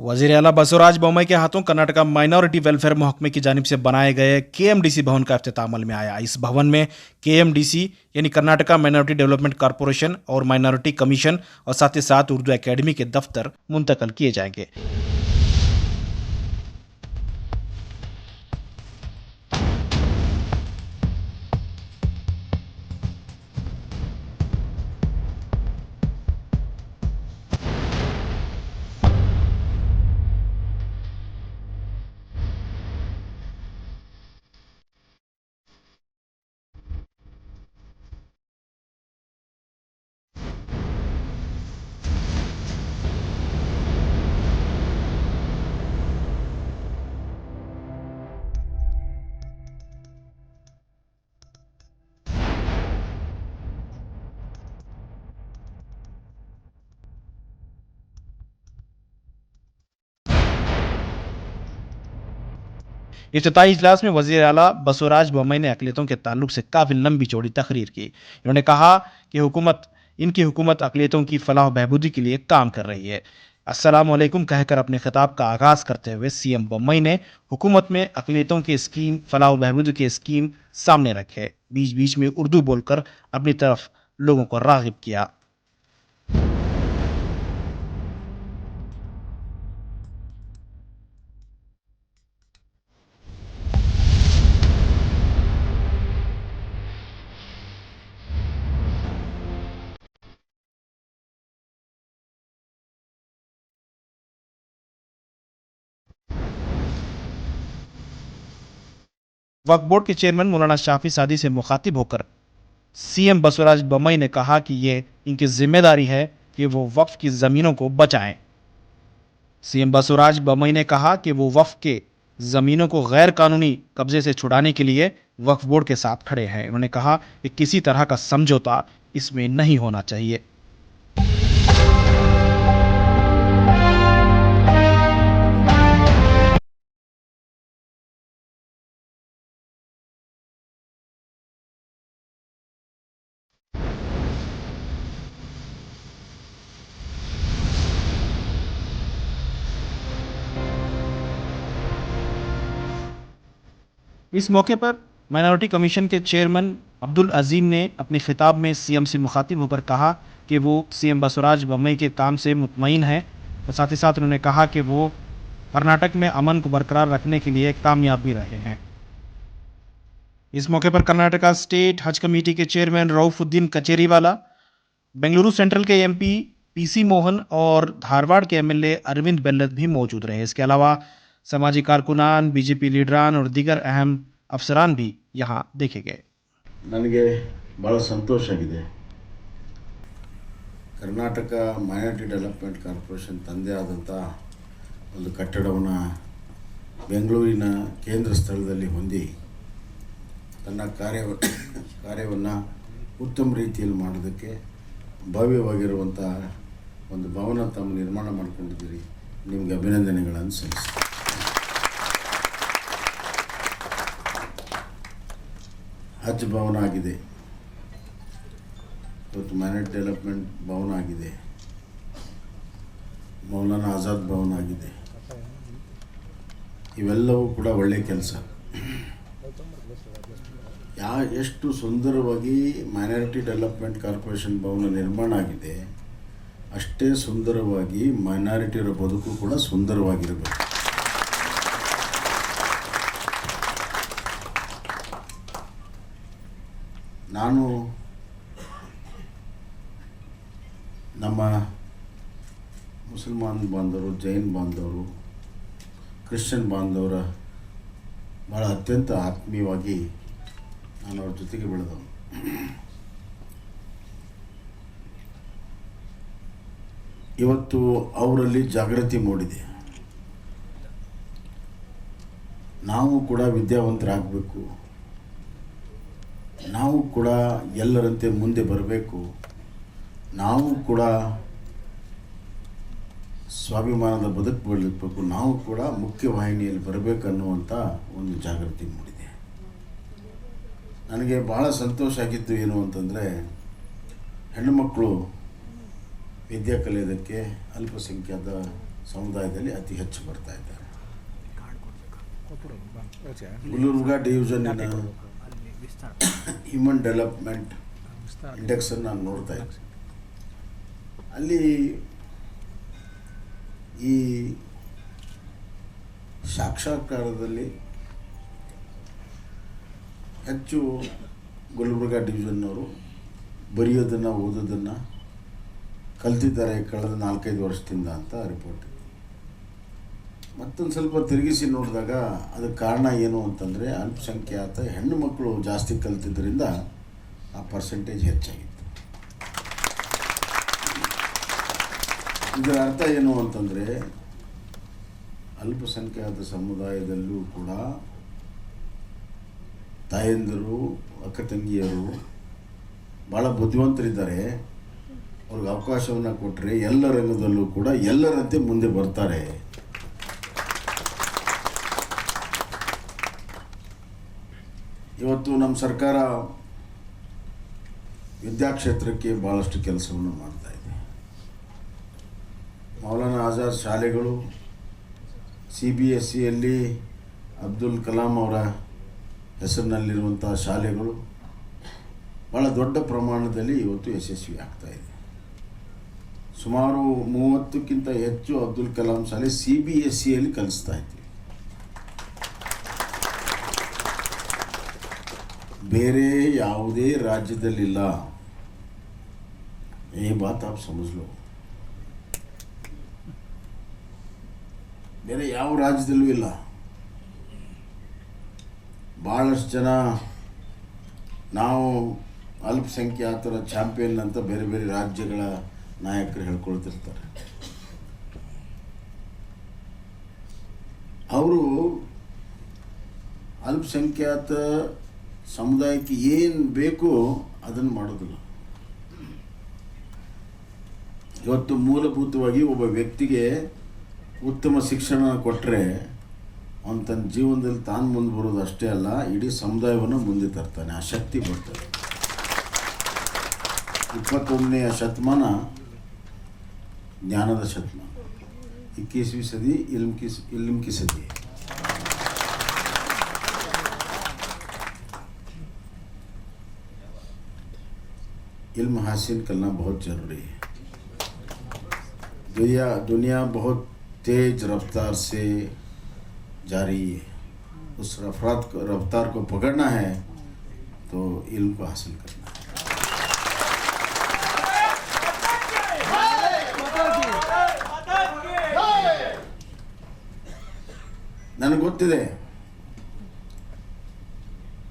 वजीर आला बसवराज बोम्मई के हाथों कर्नाटका माइनॉरिटी वेलफेयर महकमे की जानिब से बनाए गए केएमडीसी भवन का इफ्तिताह अमल में आया। इस भवन में केएमडीसी यानी कर्नाटका माइनॉरिटी डेवलपमेंट कॉरपोरेशन और माइनॉरिटी कमीशन और साथ ही साथ उर्दू एकेडमी के दफ्तर मुंतकल किए जाएंगे। इफ्तिताही इजलास में वजीर आला बसवराज बोम्मई ने अकलियतों के ताल्लुक से काफ़ी लंबी चौड़ी तकरीर की। इन्होंने कहा कि इनकी हुकूमत अकलियतों की फलाह बहबूदी के लिए काम कर रही है। अस्सलाम वालेकुम कहकर अपने खिताब का आगाज़ करते हुए सीएम बोम्मई ने हुकूमत में अकलियतों की स्कीम, फलाह बहबूदी की स्कीम सामने रखे। बीच बीच में उर्दू बोलकर अपनी तरफ लोगों को राग़िब किया। वक्फ बोर्ड के चेयरमैन मौलाना शाफी सादी से मुखातिब होकर सीएम बसवराज बोम्मई ने कहा कि ये इनकी जिम्मेदारी है कि वो वक्फ की ज़मीनों को बचाएं। सीएम बसवराज बोम्मई ने कहा कि वो वक्फ के ज़मीनों को गैर कानूनी कब्जे से छुड़ाने के लिए वक्फ बोर्ड के साथ खड़े हैं। उन्होंने कहा कि किसी तरह का समझौता इसमें नहीं होना चाहिए। इस मौके पर माइनॉरिटी कमीशन के चेयरमैन अब्दुल अजीम ने अपने खिताब में सीएम से मुखातिब होकर कहा कि वो सीएम बसवराज बोम्मई के काम से मुतमईन है और साथ ही साथ उन्होंने कहा कि वो कर्नाटक में अमन को बरकरार रखने के लिए कामयाब भी रहे हैं। इस मौके पर कर्नाटका स्टेट हज कमेटी के चेयरमैन रऊफुद्दीन कचेरीवाला, बेंगलुरु सेंट्रल के एमपी पीसी मोहन और धारवाड़ के एमएलए अरविंद बेल्लत भी मौजूद रहे। इसके अलावा समाजी कारकुनान, बीजेपी लीडरान और दीगर अहम अफसरान भी यहाँ देखे गए। ನನಗೆ ಭಾಳ ಸಂತೋಷ ಆಗಿದೆ. ಕರ್ನಾಟಕ ಮೈನಾರಿಟಿ ಡೆವಲಪ್ಮೆಂಟ್ ಕಾರ್ಪೊರೇಷನ್ ತಂದೆ ಆದಂಥ ಒಂದು ಕಟ್ಟಡವನ್ನು ಬೆಂಗಳೂರಿನ ಕೇಂದ್ರ ಸ್ಥಳದಲ್ಲಿ ಹೊಂದಿ ತನ್ನ ಕಾರ್ಯವನ್ನು ಉತ್ತಮ ರೀತಿಯಲ್ಲಿ ಮಾಡೋದಕ್ಕೆ ಭವ್ಯವಾಗಿರುವಂಥ ಒಂದು ಭವನ ತಾವು ನಿರ್ಮಾಣ ಮಾಡಿಕೊಂಡಿದ್ದೀರಿ. ನಿಮಗೆ ಅಭಿನಂದನೆಗಳನ್ನು ಸಲ್ಲಿಸ್ತೀನಿ. ಹಜ್ ಭವನ ಆಗಿದೆ, ಇವತ್ತು ಮೈನಾರಿಟಿ ಡೆವಲಪ್ಮೆಂಟ್ ಭವನ ಆಗಿದೆ, ಮೌಲಾನಾ ಆಜಾದ್ ಭವನ ಆಗಿದೆ. ಇವೆಲ್ಲವೂ ಕೂಡ ಒಳ್ಳೆಯ ಕೆಲಸ. ಎಷ್ಟು ಸುಂದರವಾಗಿ ಮೈನಾರಿಟಿ ಡೆವಲಪ್ಮೆಂಟ್ ಕಾರ್ಪೊರೇಷನ್ ಭವನ ನಿರ್ಮಾಣ ಆಗಿದೆ, ಅಷ್ಟೇ ಸುಂದರವಾಗಿ ಮೈನಾರಿಟಿಯರ ಬದುಕು ಕೂಡ ಸುಂದರವಾಗಿರಬೇಕು. ನಾನು ನಮ್ಮ ಮುಸಲ್ಮಾನ್ ಬಾಂಧವರು, ಜೈನ್ ಬಾಂಧವರು, ಕ್ರಿಶ್ಚಿಯನ್ ಬಾಂಧವರ ಭಾಳ ಅತ್ಯಂತ ಆತ್ಮೀಯವಾಗಿ ನಾನು ಅವ್ರ ಜೊತೆಗೆ ಬೆಳೆದವನು. ಇವತ್ತು ಅವರಲ್ಲಿ ಜಾಗೃತಿ ಮೂಡಿದೆ. ನಾವು ಕೂಡ ವಿದ್ಯಾವಂತರಾಗಬೇಕು, ನಾವು ಕೂಡ ಎಲ್ಲರಂತೆ ಮುಂದೆ ಬರಬೇಕು, ನಾವು ಕೂಡ ಸ್ವಾಭಿಮಾನದ ಬದುಕು ಬೆಳಬೇಕು, ನಾವು ಕೂಡ ಮುಖ್ಯವಾಹಿನಿಯಲ್ಲಿ ಬರಬೇಕನ್ನುವಂಥ ಒಂದು ಜಾಗೃತಿ ಮೂಡಿದೆ. ನನಗೆ ಭಾಳ ಸಂತೋಷ ಆಗಿತ್ತು ಏನು ಅಂತಂದರೆ, ಹೆಣ್ಣುಮಕ್ಕಳು ವಿದ್ಯೆ ಕಲಿಯೋದಕ್ಕೆ ಅಲ್ಪಸಂಖ್ಯಾತ ಸಮುದಾಯದಲ್ಲಿ ಅತಿ ಹೆಚ್ಚು ಬರ್ತಾ ಇದ್ದಾರೆ. ಗುಲ್ಬರ್ಗ ಡಿವಿಷನ್ನಿನ ಹ್ಯೂಮನ್ ಡೆವಲಪ್ಮೆಂಟ್ ಇಂಡೆಕ್ಸನ್ನು ನಾನು ನೋಡ್ತಾ ಇದ್ದೆ. ಅಲ್ಲಿ ಈ ಸಾಕ್ಷಾತ್ಕಾರದಲ್ಲಿ ಹೆಚ್ಚು ಗುಲ್ಬರ್ಗ ಡಿವಿಷನ್ನವರು ಬರೆಯೋದನ್ನು ಓದೋದನ್ನು ಕಲ್ತಿದ್ದಾರೆ ಕಳೆದ 4-5 ವರ್ಷದಿಂದ ಅಂತ ರಿಪೋರ್ಟ್ ಇದೆ. ಮತ್ತೊಂದು ಸ್ವಲ್ಪ ತಿರುಗಿಸಿ ನೋಡಿದಾಗ ಅದಕ್ಕೆ ಕಾರಣ ಏನು ಅಂತಂದರೆ ಅಲ್ಪಸಂಖ್ಯಾತ ಹೆಣ್ಣು ಮಕ್ಕಳು ಜಾಸ್ತಿ ಕಲ್ತಿದ್ದರಿಂದ ಆ ಪರ್ಸೆಂಟೇಜ್ ಹೆಚ್ಚಾಗಿತ್ತು. ಇದರ ಅರ್ಥ ಏನು ಅಂತಂದರೆ ಅಲ್ಪಸಂಖ್ಯಾತ ಸಮುದಾಯದಲ್ಲೂ ಕೂಡ ತಾಯಂದಿರು ಅಕ್ಕ ತಂಗಿಯರು ಭಾಳ ಬುದ್ಧಿವಂತರಿದ್ದಾರೆ. ಅವ್ರಿಗೆ ಅವಕಾಶವನ್ನು ಕೊಟ್ಟರೆ ಎಲ್ಲ ರಂಗದಲ್ಲೂ ಕೂಡ ಎಲ್ಲರಂತೆ ಮುಂದೆ ಬರ್ತಾರೆ. ಇವತ್ತು ನಮ್ಮ ಸರ್ಕಾರ ವಿದ್ಯಾಕ್ಷೇತ್ರಕ್ಕೆ ಭಾಳಷ್ಟು ಕೆಲಸವನ್ನು ಮಾಡ್ತಾ ಇದೆ. ಮೌಲಾನಾ ಆಜಾದ್ ಶಾಲೆಗಳು, CBSEಯಲ್ಲಿ ಅಬ್ದುಲ್ ಕಲಾಂ ಅವರ ಹೆಸರಿನಲ್ಲಿರುವಂಥ ಶಾಲೆಗಳು ಭಾಳ ದೊಡ್ಡ ಪ್ರಮಾಣದಲ್ಲಿ ಇವತ್ತು ಯಶಸ್ವಿ ಆಗ್ತಾ ಇದೆ. ಸುಮಾರು 30ಕ್ಕಿಂತ ಹೆಚ್ಚು ಅಬ್ದುಲ್ ಕಲಾಂ ಶಾಲೆ CBSEಯಲ್ಲಿ ಕಲಿಸ್ತಾ ಇದ್ದೀವಿ. ಬೇರೆ ಯಾವುದೇ ರಾಜ್ಯದಲ್ಲಿಲ್ಲ. ये बात आप समझ लो. ಬೇರೆ ಯಾವ ರಾಜ್ಯದಲ್ಲೂ ಇಲ್ಲ. ಭಾಳಷ್ಟು ಜನ ನಾವು ಅಲ್ಪಸಂಖ್ಯಾತರ ಚಾಂಪಿಯನ್ ಅಂತ ಬೇರೆ ಬೇರೆ ರಾಜ್ಯಗಳ ನಾಯಕರು ಹೇಳ್ಕೊಳ್ತಿರ್ತಾರೆ. ಅವರು ಅಲ್ಪಸಂಖ್ಯಾತ ಸಮುದಾಯಕ್ಕೆ ಏನು ಬೇಕೋ ಅದನ್ನು ಮಾಡೋದಿಲ್ಲ. ಇವತ್ತು ಮೂಲಭೂತವಾಗಿ ಒಬ್ಬ ವ್ಯಕ್ತಿಗೆ ಉತ್ತಮ ಶಿಕ್ಷಣ ಕೊಟ್ಟರೆ ಅವನು ತನ್ನ ಜೀವನದಲ್ಲಿ ತಾನು ಮುಂದೆ ಬರೋದು ಅಷ್ಟೇ ಅಲ್ಲ, ಇಡೀ ಸಮುದಾಯವನ್ನು ಮುಂದೆ ತರ್ತಾನೆ. ಆ ಶಕ್ತಿ ಬರ್ತದೆ. 21ನೇ ಶತಮಾನ ಜ್ಞಾನದ ಶತಮಾನ, 21वीं सदी इल्म की सदी है. इल्म हासिल करना बहुत ज़रूरी है. दुनिया बहुत तेज रफ्तार से जा रही है. उस रफ्तार को पकड़ना है तो इल्म को हासिल करना है. ನನಗೆ ಗೊತ್ತಿದೆ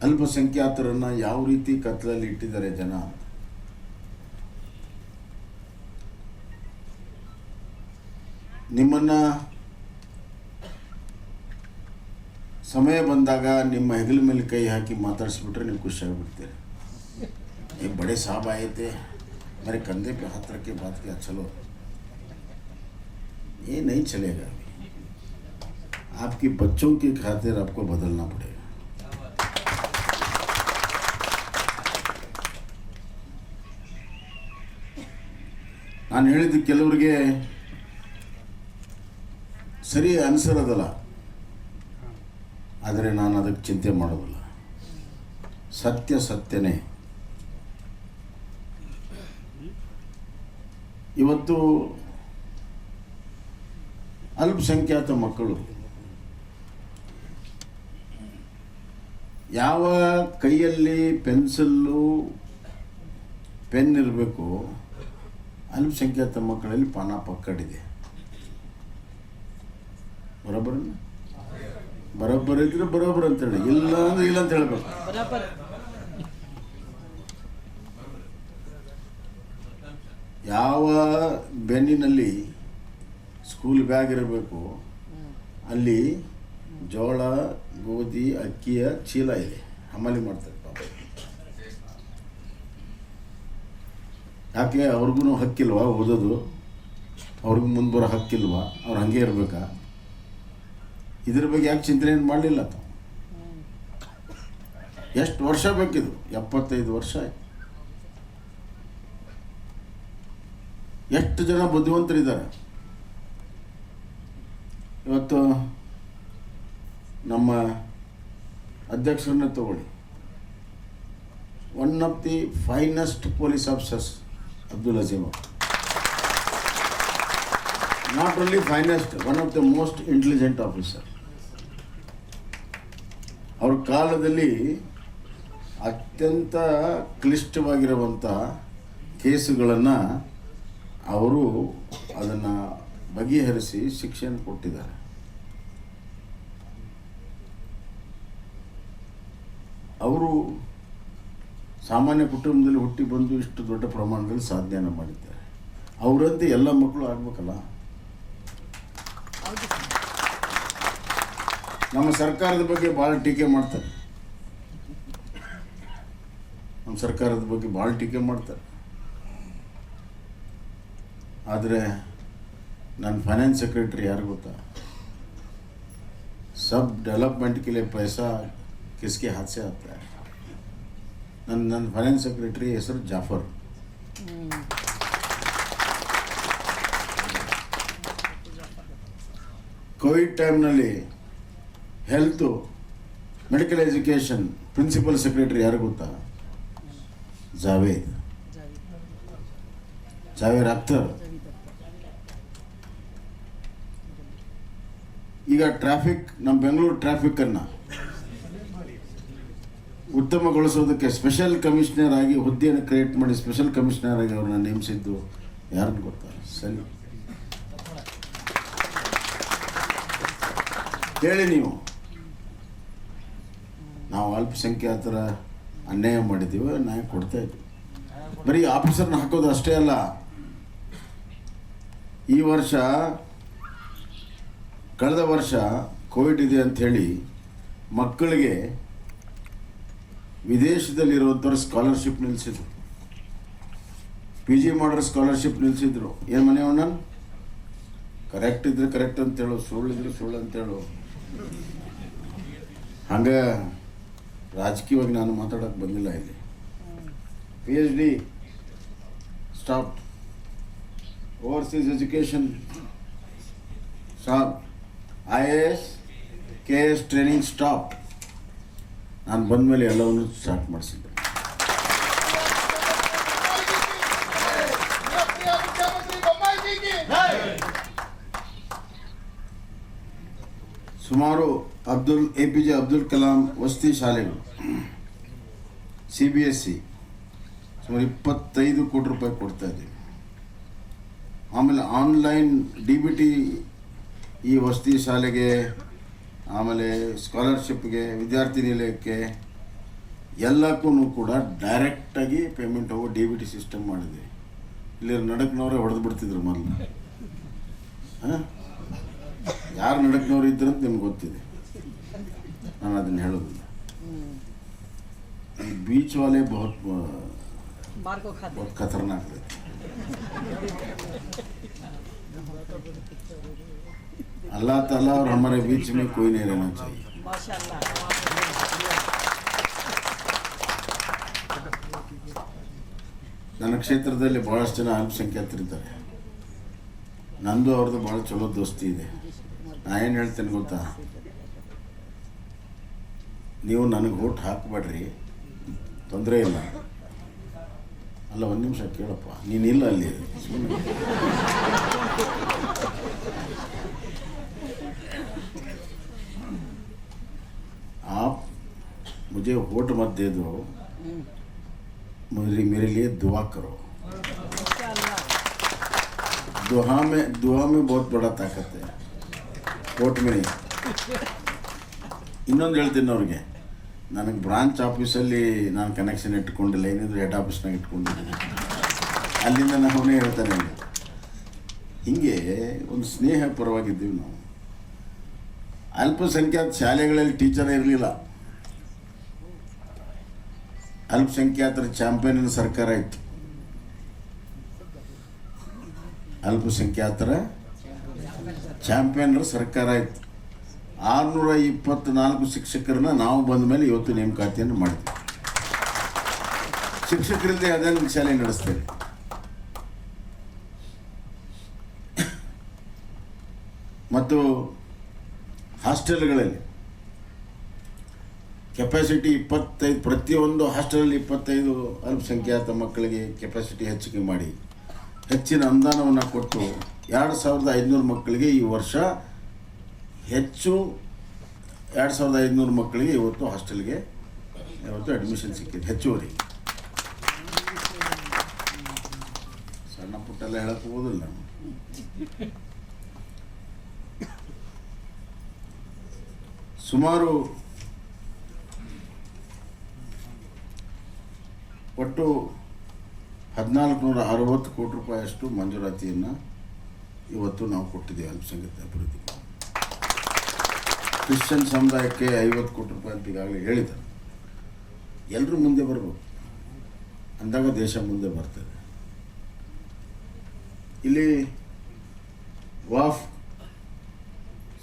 ಅಲ್ಪಸಂಖ್ಯಾತರನ್ನು ಯಾವ ರೀತಿ ಕತ್ತಲಲ್ಲಿ ಇಟ್ಟಿದ್ದಾರೆ ಜನ. ನಿಮ್ಮನ್ನು ಸಮಯ ಬಂದಾಗ ನಿಮ್ಮ ಹೆಗಲ ಮೇಲೆ ಕೈ ಹಾಕಿ ಮಾತಾಡಿಸ್ಬಿಟ್ರೆ ನೀವು ಖುಷಿಯಾಗಿಬಿಡ್ತೀರಿ. ये बड़े साहब आए थे, मेरे कंधे पे हाथ रख के बात किया, चलो. ये नहीं चलेगा. आपकी बच्चों की खातिर आपको बदलना पड़ेगा. ನಾನು ಹೇಳಿದ್ದು ಕೆಲವರಿಗೆ ಸರಿ ಅನಿಸಿರೋದಲ್ಲ, ಆದರೆ ನಾನು ಅದಕ್ಕೆ ಚಿಂತೆ ಮಾಡೋದಿಲ್ಲ. ಸತ್ಯ ಸತ್ಯನೇ. ಇವತ್ತು ಅಲ್ಪಸಂಖ್ಯಾತ ಮಕ್ಕಳು ಯಾವ ಕೈಯಲ್ಲಿ ಪೆನ್ಸಿಲ್ಲು ಪೆನ್ ಇರಬೇಕು, ಅಲ್ಪಸಂಖ್ಯಾತ ಮಕ್ಕಳಲ್ಲಿ ಪಾನ ಪಕ್ಕಡಿದೆ. ಬರೋಬ್ಬರ ಇದ್ರೆ ಬರೋಬ್ಬರ ಅಂತೇಳಿ, ಇಲ್ಲ ಅಂದ್ರೆ ಇಲ್ಲ ಅಂತ ಹೇಳ್ಬೇಕು. ಯಾವ ಬೆನ್ನಿನಲ್ಲಿ ಸ್ಕೂಲ್ ಬ್ಯಾಗ್ ಇರಬೇಕು ಅಲ್ಲಿ ಜೋಳ, ಗೋಧಿ, ಅಕ್ಕಿಯ ಚೀಲ ಇದೆ. ಹಮಾಲಿ ಮಾಡ್ತಾರೆ ಪಾಪ. ಯಾಕೆ ಅವ್ರಿಗೂ ಹಕ್ಕಿಲ್ವಾ ಓದೋದು? ಅವ್ರಿಗೂ ಮುಂದೆ ಬರೋ ಹಕ್ಕಿಲ್ವಾ? ಅವ್ರು ಹಾಗೆ ಇರಬೇಕಾ? ಇದ್ರ ಬಗ್ಗೆ ಯಾಕೆ ಚಿಂತನೆ ಮಾಡಲಿಲ್ಲ ತಾವು? ಎಷ್ಟು ವರ್ಷ ಬೇಕಿದು? 75 ವರ್ಷ ಆಯ್ತು. ಎಷ್ಟು ಜನ ಬುದ್ಧಿವಂತರಿದ್ದಾರೆ. ಇವತ್ತು ನಮ್ಮ ಅಧ್ಯಕ್ಷರನ್ನ ತಗೊಳ್ಳಿ, one of the finest police officers Abdul Azeem. Not only finest, one of the most intelligent officer. ಅವ್ರ ಕಾಲದಲ್ಲಿ ಅತ್ಯಂತ ಕ್ಲಿಷ್ಟವಾಗಿರುವಂಥ ಕೇಸುಗಳನ್ನು ಅವರು ಅದನ್ನು ಬಗೆಹರಿಸಿ ಶಿಕ್ಷೆಯನ್ನು ಕೊಟ್ಟಿದ್ದಾರೆ. ಅವರು ಸಾಮಾನ್ಯ ಕುಟುಂಬದಲ್ಲಿ ಹುಟ್ಟಿ ಬಂದು ಇಷ್ಟು ದೊಡ್ಡ ಪ್ರಮಾಣದಲ್ಲಿ ಸಾಧನೆಯನ್ನು ಮಾಡಿದ್ದಾರೆ. ಅವರಂತೆ ಎಲ್ಲ ಮಕ್ಕಳು ಆಗಬೇಕಲ್ಲ. ನಮ್ಮ ಸರ್ಕಾರದ ಬಗ್ಗೆ ಭಾಳ ಟೀಕೆ ಮಾಡ್ತಾರೆ, ನಮ್ಮ ಸರ್ಕಾರದ ಬಗ್ಗೆ ಭಾಳ ಟೀಕೆ ಮಾಡ್ತಾರೆ. ಆದರೆ ನನ್ನ ಫೈನಾನ್ಸ್ ಸೆಕ್ರೆಟರಿ ಯಾರು ಗೊತ್ತಾ? सब डेवलपमेंट के लिए पैसा किसके हाथ से आता है? ನನ್ನ ಫೈನಾನ್ಸ್ ಸೆಕ್ರೆಟರಿ ಹೆಸರು ಜಾಫರ್. ಕೋವಿಡ್ ಟೈಮ್ನಲ್ಲಿ health medical education principal secretary ಯಾರು ಗೊತ್ತಾ? ಜಾವೇದ್ ಅಖ್ತರ್. ಈಗ ಟ್ರಾಫಿಕ್, ನಮ್ಮ ಬೆಂಗಳೂರು ಟ್ರಾಫಿಕ್ಕನ್ನು ಉತ್ತಮಗೊಳಿಸೋದಕ್ಕೆ ಸ್ಪೆಷಲ್ ಕಮಿಷನರ್ ಆಗಿ ಹುದ್ದೆಯನ್ನು ಕ್ರಿಯೇಟ್ ಮಾಡಿ ಸ್ಪೆಷಲ್ ಕಮಿಷನರ್ ಆಗಿ ಅವ್ರನ್ನ ನೇಮಿಸಿದ್ದು ಯಾರನ್ನು ಗೊತ್ತಾ? ಸರಿ ಹೇಳಿ ನೀವು. ನಾವು ಅಲ್ಪಸಂಖ್ಯಾತರ ಅನ್ಯಾಯ ಮಾಡಿದ್ದೀವಿ, ನ್ಯಾಯ ಕೊಡ್ತಾ ಇದ್ದೀವಿ. ಬರೀ ಆಫೀಸರ್ನ ಹಾಕೋದು ಅಷ್ಟೇ ಅಲ್ಲ. ಈ ವರ್ಷ, ಕಳೆದ ವರ್ಷ ಕೋವಿಡ್ ಇದೆ ಅಂಥೇಳಿ ಮಕ್ಕಳಿಗೆ ವಿದೇಶದಲ್ಲಿರುವಂಥವ್ರು ಸ್ಕಾಲರ್ಶಿಪ್ ನಿಲ್ಲಿಸಿದ್ರು, ಪಿ ಜಿ ಮಾಡೋರು ಸ್ಕಾಲರ್ಶಿಪ್ ನಿಲ್ಲಿಸಿದ್ರು. ಏನು ಮನೆಯವಣ್ಣ? ಕರೆಕ್ಟ್ ಇದ್ರೆ ಕರೆಕ್ಟ್ ಅಂತೇಳು, ಸುಳ್ಳಿದ್ರೆ ಸುಳ್ಳು ಅಂತೇಳು. ಹಂಗೆ ರಾಜಕೀಯವಾಗಿ ನಾನು ಮಾತಾಡೋಕ್ಕೆ ಬಂದಿಲ್ಲ ಇಲ್ಲಿ. PhD stop, overseas education stop, IAS KS training stop. ನಾನು ಬಂದ ಮೇಲೆ ಎಲ್ಲವನ್ನೂ ಸ್ಟಾರ್ಟ್ ಮಾಡಿಸಿದ್ದೆ. ಸುಮಾರು APJ ಅಬ್ದುಲ್ ಕಲಾಂ ವಸತಿ ಶಾಲೆಗಳು CBSE ಸುಮಾರು 25 ಕೋಟಿ ರೂಪಾಯಿ ಕೊಡ್ತಾ ಇದ್ದೀವಿ. ಆಮೇಲೆ ಆನ್ಲೈನ್ DBT ಈ ವಸತಿ ಶಾಲೆಗೆ, ಆಮೇಲೆ ಸ್ಕಾಲರ್ಶಿಪ್ಗೆ, ವಿದ್ಯಾರ್ಥಿ ನಿಲಯಕ್ಕೆ ಎಲ್ಲಕ್ಕೂ ಕೂಡ ಡೈರೆಕ್ಟಾಗಿ ಪೇಮೆಂಟ್ ಹೋಗೋ DBT ಸಿಸ್ಟಮ್ ಮಾಡಿದ್ವಿ. ಇಲ್ಲಿ ನಡಕ್ನವರೇ ಹೊಡೆದು ಬಿಡ್ತಿದ್ರು ಮೊದಲು. ಯಾರು ನಡಕ್ನವ್ರು ಇದ್ರಂತ ನಿಮ್ಗೆ ಗೊತ್ತಿದೆ, ನಾನು ಅದನ್ನು ಹೇಳೋದಿಲ್ಲ. ಈ बीच वाले बहुत खतरनाक है. अल्लाह ताला और हमारे बीच में कोई नहीं रहना चाहिए. ನನ್ನ ಕ್ಷೇತ್ರದಲ್ಲಿ ಭಾಳಷ್ಟು ಜನ ಅಲ್ಪಸಂಖ್ಯಾತರಿದ್ದಾರೆ. ನಂದು ಅವ್ರದ್ದು ಭಾಳ ಚಲೋ ದೋಸ್ತಿ ಇದೆ. ನಾ ಏನು ಹೇಳ್ತೇನೆ ಗೊತ್ತಾ? ನೀವು ನನಗೆ ವೋಟ್ ಹಾಕಬೇಡ್ರಿ, ತೊಂದರೆ ಇಲ್ಲ. ಅಲ್ಲ, ಒಂದು ನಿಮಿಷ ಕೇಳಪ್ಪ, ನೀನಿಲ್ಲ ಅಲ್ಲಿ. आप मुझे वोट मत दे दो, मेरे लिए दुआ करो. दुआ में बहुत बड़ा ताकत है, वोट में नहीं. ಇನ್ನೊಂದು ಹೇಳ್ತೀನಿ ಅವ್ರಿಗೆ, ನನಗೆ ಬ್ರಾಂಚ್ ಆಫೀಸಲ್ಲಿ ನಾನು ಕನೆಕ್ಷನ್ ಇಟ್ಕೊಂಡಿಲ್ಲ, ಏನಿದ್ರು ಹೆಡ್ ಆಫೀಸ್ನಾಗ ಇಟ್ಕೊಂಡಿದ್ದೀನಿ. ಅಲ್ಲಿಂದ ನಾವೇ ಹೇಳ್ತಾನೆ. ಹೀಗೆ ಒಂದು ಸ್ನೇಹ ಪರವಾಗಿದ್ದೀವಿ ನಾವು. ಅಲ್ಪಸಂಖ್ಯಾತ ಶಾಲೆಗಳಲ್ಲಿ ಟೀಚರ್ ಇರಲಿಲ್ಲ. ಅಲ್ಪಸಂಖ್ಯಾತರ ಚಾಂಪಿಯನ್ ಸರ್ಕಾರ ಇತ್ತು. ಅಲ್ಪಸಂಖ್ಯಾತರ ಚಾಂಪಿಯನ್ರ ಸರ್ಕಾರ ಇತ್ತು. 624 ಶಿಕ್ಷಕರನ್ನ ನಾವು ಬಂದ ಮೇಲೆ ಇವತ್ತು ನೇಮಕಾತಿಯನ್ನು ಮಾಡಿದ್ವಿ. ಶಿಕ್ಷಕರಿಲ್ಲದೆ ಅದನ್ನು ಶಾಲೆ ನಡೆಸ್ತೇವೆ. ಮತ್ತು ಹಾಸ್ಟೆಲ್ಗಳಲ್ಲಿ ಕೆಪಾಸಿಟಿ 25, ಪ್ರತಿಯೊಂದು ಹಾಸ್ಟೆಲಲ್ಲಿ 25 ಅಲ್ಪಸಂಖ್ಯಾತ ಮಕ್ಕಳಿಗೆ ಕೆಪಾಸಿಟಿ ಹೆಚ್ಚಿಗೆ ಮಾಡಿ ಹೆಚ್ಚಿನ ಅನುದಾನವನ್ನು ಕೊಟ್ಟು 2500 ಮಕ್ಕಳಿಗೆ ಈ ವರ್ಷ ಹೆಚ್ಚು 2500 ಮಕ್ಕಳಿಗೆ ಇವತ್ತು ಹಾಸ್ಟೆಲ್ಗೆ ಅಡ್ಮಿಷನ್ ಸಿಕ್ಕಿದೆ. ಹೆಚ್ಚುವರಿ ಸಣ್ಣ ಪುಟ್ಟೆಲ್ಲ ಹೇಳಕ್ಕೆ ಹೋಗೋದಿಲ್ಲ ನಾನು. ಸುಮಾರು ಒಟ್ಟು 1460 ಕೋಟಿ ರೂಪಾಯಿಯಷ್ಟು ಮಂಜೂರಾತಿಯನ್ನು ಇವತ್ತು ನಾವು ಕೊಟ್ಟಿದ್ದೇವೆ ಅಲ್ಪಸಂಖ್ಯಾತ ಅಭಿವೃದ್ಧಿ. ಕ್ರಿಶ್ಚಿಯನ್ ಸಮುದಾಯಕ್ಕೆ 50 ಕೋಟಿ ರೂಪಾಯಿ ಅಂತ ಈಗಾಗಲೇ ಹೇಳಿದ್ದಾರೆ. ಎಲ್ಲರೂ ಮುಂದೆ ಬರ್ಬೋದು, ಅಂದಾಗ ದೇಶ ಮುಂದೆ ಬರ್ತದೆ. ಇಲ್ಲಿ ವಾಫ್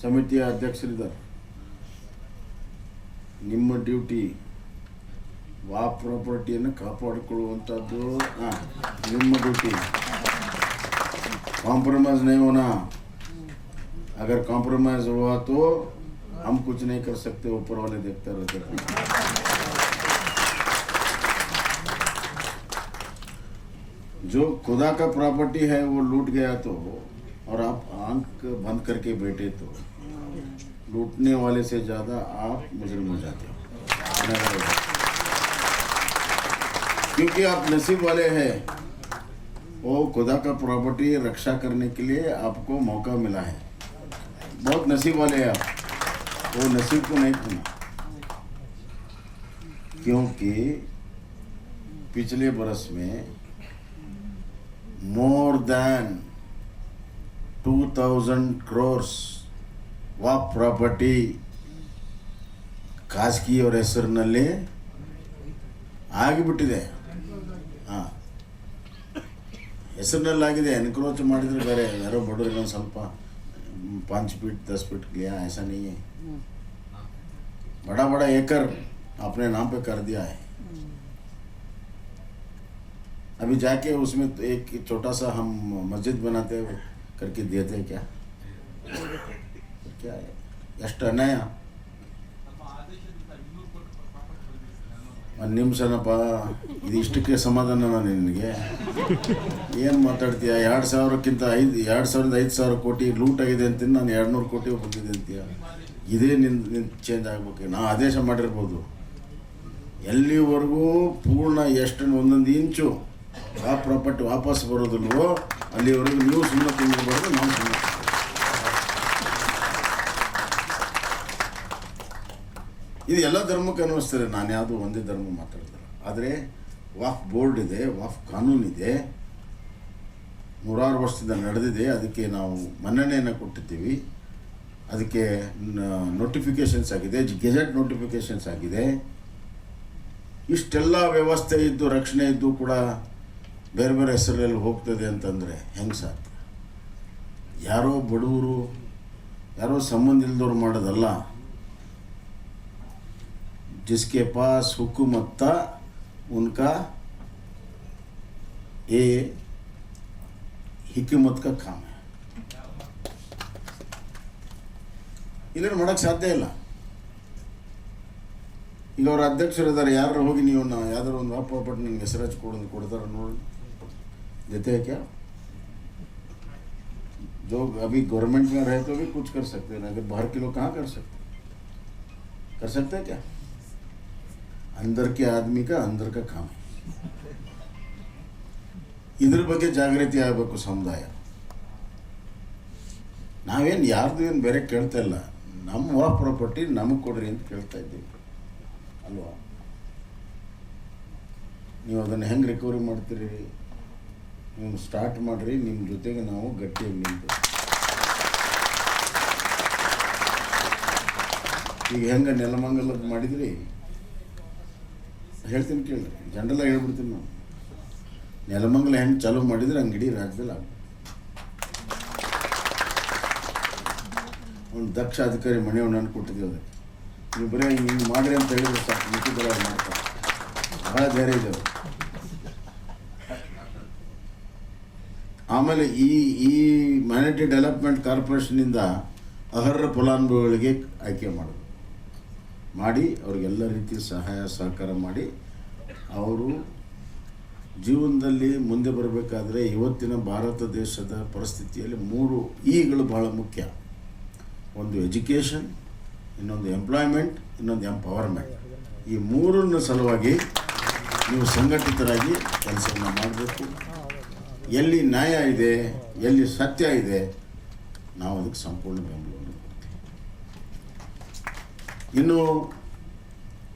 ಸಮಿತಿಯ ಅಧ್ಯಕ್ಷರಿದ್ದಾರೆ. ನಿಮ್ಮ ಡ್ಯೂಟಿ ವಾಫ್ ಪ್ರಾಪರ್ಟಿಯನ್ನು ಕಾಪಾಡಿಕೊಳ್ಳುವಂಥದ್ದು ನಿಮ್ಮ ಡ್ಯೂಟಿ. कॉम्प्रोमाइज़ नहीं होना. अगर कॉम्प्रोमाइज़ हुआ तो हम कुछ नहीं कर सकते, ऊपर वाले देखते रहते हैं. जो खुदा का प्रॉपर्टी है वो लूट गया तो और आप आंख बंद करके बैठे तो लूटने वाले से ज़्यादा आप मुजरिम हो जाते हो, क्योंकि आप नसीब वाले हैं. वो खुदा का प्रॉपर्टी रक्षा करने के लिए आपको मौका मिला है. बहुत नसीब वाले हैं आप. वो नसीब को नहीं खोना, क्योंकि पिछले बरस में मोर देन 2000 crores वाफ ಪ್ರಾಪರ್ಟಿ ಖಾಸಗಿಯವರ ಹೆಸರಿನಲ್ಲಿ ಆಗಿಬಿಟ್ಟಿದೆ. ಹೆಸರಿನಲ್ಲಾಗಿದೆ. ಎನ್ಕ್ರೋಚ್ ಮಾಡಿದರೆ ಬೇರೆ ಯಾರೋ ಬಡವರಿಗೆ ಒಂದು ಸ್ವಲ್ಪ 5 फीट 10 फीट लिया, ऐसा नहीं है. बड़ा बड़ा एकड़ अपने नाम पे कर दिया है. अभी जाके उसमें तो एक छोटा सा हम मस्जिद बनाते करके देते हैं. क्या क्या है ಎಷ್ಟು ಅನ್ಯಾಯ. ಒಂದು ನಿಮಿಷನಪ್ಪ, ಇದು ಇಷ್ಟಕ್ಕೆ ಸಮಾಧಾನ ನಿನಗೆ? ಏನು ಮಾತಾಡ್ತೀಯ? 2,000 ಕೋಟಿ ಲೂಟ್ ಆಗಿದೆ ಅಂತ ನಾನು 200 ಕೋಟಿ ಬಂದಿದೆ ಅಂತೀಯ. ಇದೇ ನಿನ್ನ ಚೇಂಜ್ ಆಗ್ಬೇಕು. ನಾವು ಆದೇಶ ಮಾಡಿರ್ಬೋದು, ಎಲ್ಲಿವರೆಗೂ ಪೂರ್ಣ ಎಷ್ಟು ಒಂದೊಂದು ಇಂಚು ಆ ಪ್ರಾಪರ್ಟಿ ವಾಪಸ್ ಬರೋದಿಲ್ವೋ ಅಲ್ಲಿವರೆಗೂ ನೀವು ಸುಮ್ಮನೆ ತಿಂದಿರಬಾರ್ದು, ನಾವು ಸುಮ್ಮನೆ. ಇದು ಎಲ್ಲ ಧರ್ಮಕ್ಕೆ ಅನ್ನಿಸ್ತಾರೆ. ನಾನು ಯಾವುದು ಒಂದೇ ಧರ್ಮ ಮಾತಾಡ್ತಾರೆ. ಆದರೆ ವಾಫ್ ಬೋರ್ಡ್ ಇದೆ, ವಾಫ್ ಕಾನೂನಿದೆ, 100 ವರ್ಷದಿಂದ ನಡೆದಿದೆ. ಅದಕ್ಕೆ ನಾವು ಮನ್ನಣೆಯನ್ನು ಕೊಟ್ಟಿದ್ದೀವಿ. ಅದಕ್ಕೆ ನೋಟಿಫಿಕೇಷನ್ಸ್ ಆಗಿದೆ, ಗೆಜೆಟ್ ನೋಟಿಫಿಕೇಷನ್ಸ್ ಆಗಿದೆ. ಇಷ್ಟೆಲ್ಲ ವ್ಯವಸ್ಥೆ ಇದ್ದು ರಕ್ಷಣೆ ಇದ್ದು ಕೂಡ ಬೇರೆ ಬೇರೆ ಹೆಸರಲ್ಲಿ ಹೋಗ್ತದೆ ಅಂತಂದರೆ ಹೆಂಗೆ ಸಾಧ್ಯ? ಯಾರೋ ಬಡವರು, ಯಾರೋ ಸಂಬಂಧ ಇಲ್ದವ್ರು ಮಾಡೋದಲ್ಲ. जिसके पास हुकूमत था उनका ये हिकमत का काम है. ಇಲ್ಲೇನು ಮಾಡೋಕ್ಕೆ ಸಾಧ್ಯ ಇಲ್ಲ. ಈಗ ಅವ್ರ ಅಧ್ಯಕ್ಷರಿದ್ದಾರೆ, ಯಾರು ಹೋಗಿ ನೀವು ಯಾವ್ದಾರು ಒಂದು ವಾಫ್ ಪ್ರಾಪರ್ಟಿ ನನಗೆ ಹೆಸರು ಹಚ್ಚಿ ಕೊಡ್ತಾರೆ ನೋಡಿ, देते हैं क्या? जो अभी गवर्नमेंट में रहे तो भी कुछ कर सकते हैं, अगर बाहर के लोग कहाँ कर सकते हैं क्या? अंदर के आदमी का अंदर का काम है. ಇದ್ರ ಬಗ್ಗೆ ಜಾಗೃತಿ ಆಗಬೇಕು ಸಮುದಾಯ. ನಾವೇನು ಯಾರ್ದು ಏನು ಬೇರೆ ಕೇಳ್ತಾ ಇಲ್ಲ. ನಮ್ಮ ವಾಫ್ ಪ್ರಾಪರ್ಟಿ ನಮಗೆ ಕೊಡ್ರಿ ಅಂತ ಕೇಳ್ತಾ ಇದ್ದೀವಿ ಅಲ್ವಾ? ನೀವು ಅದನ್ನು ಹೆಂಗೆ ರಿಕವರಿ ಮಾಡ್ತೀರಿ? ನೀವು ಸ್ಟಾರ್ಟ್ ಮಾಡಿರಿ, ನಿಮ್ಮ ಜೊತೆಗೆ ನಾವು ಗಟ್ಟಿಯಾಗಿ ನಿಂತು. ಈಗ ಹೆಂಗೆ ನೆಲಮಂಗಲದ ಮಾಡಿದ್ರಿ ಹೇಳ್ತೀನಿ ಕೇಳಿ, ಜನರಲ್ಲ ಹೇಳ್ಬಿಡ್ತೀನಿ ನಾವು. ನೆಲಮಂಗಲ ಹೆಂಗೆ ಚಾಲೂ ಮಾಡಿದ್ರೆ ಹಂಗೆ ಇಡೀ ರಾಜ್ಯದಲ್ಲಿ ಆಗ ಒಂದು ದಕ್ಷ ಅಧಿಕಾರಿ ಮನೆಯನ್ನು ಕೊಟ್ಟಿದ್ದೀವಿ. ಅದಕ್ಕೆ ನೀವು ಬರೀ ಹಿಂಗೆ ಮಾಡಿರಿ ಅಂತ ಹೇಳಿದ್ರೆ ಸಾಕು, ಮಿಕ್ಕಿದೆಲ್ಲ ಮಾಡ್ತಾರೆ. ಭಾಳ ಧೈರ್ಯ ಇದ್ದಾವೆ. ಆಮೇಲೆ ಈ ಮೈನಾರಿಟಿ ಡೆವಲಪ್ಮೆಂಟ್ ಕಾರ್ಪೊರೇಷನಿಂದ ಅರ್ಹ ಫಲಾನುಭವಿಗಳಿಗೆ ಆಯ್ಕೆ ಮಾಡೋದು, ಮಾಡಿ ಅವ್ರಿಗೆಲ್ಲ ರೀತಿ ಸಹಾಯ ಸಹಕಾರ ಮಾಡಿ ಅವರು ಜೀವನದಲ್ಲಿ ಮುಂದೆ ಬರಬೇಕಾದ್ರೆ ಇವತ್ತಿನ ಭಾರತ ದೇಶದ ಪರಿಸ್ಥಿತಿಯಲ್ಲಿ 3 ಈಗಳು ಭಾಳ ಮುಖ್ಯ. ಒಂದು ಎಜುಕೇಷನ್, ಇನ್ನೊಂದು ಎಂಪ್ಲಾಯ್ಮೆಂಟ್, ಇನ್ನೊಂದು ಎಂಪವರ್ಮೆಂಟ್. ಈ 3ರ ಸಲುವಾಗಿ ನೀವು ಸಂಘಟಿತರಾಗಿ ಕೆಲಸವನ್ನು ಮಾಡಬೇಕು. ಎಲ್ಲಿ ನ್ಯಾಯ ಇದೆ, ಎಲ್ಲಿ ಸತ್ಯ ಇದೆ, ನಾವು ಅದಕ್ಕೆ ಸಂಪೂರ್ಣ ಬೆಂಬಲವನ್ನು ಕೊಡ್ತೀವಿ. ಇನ್ನು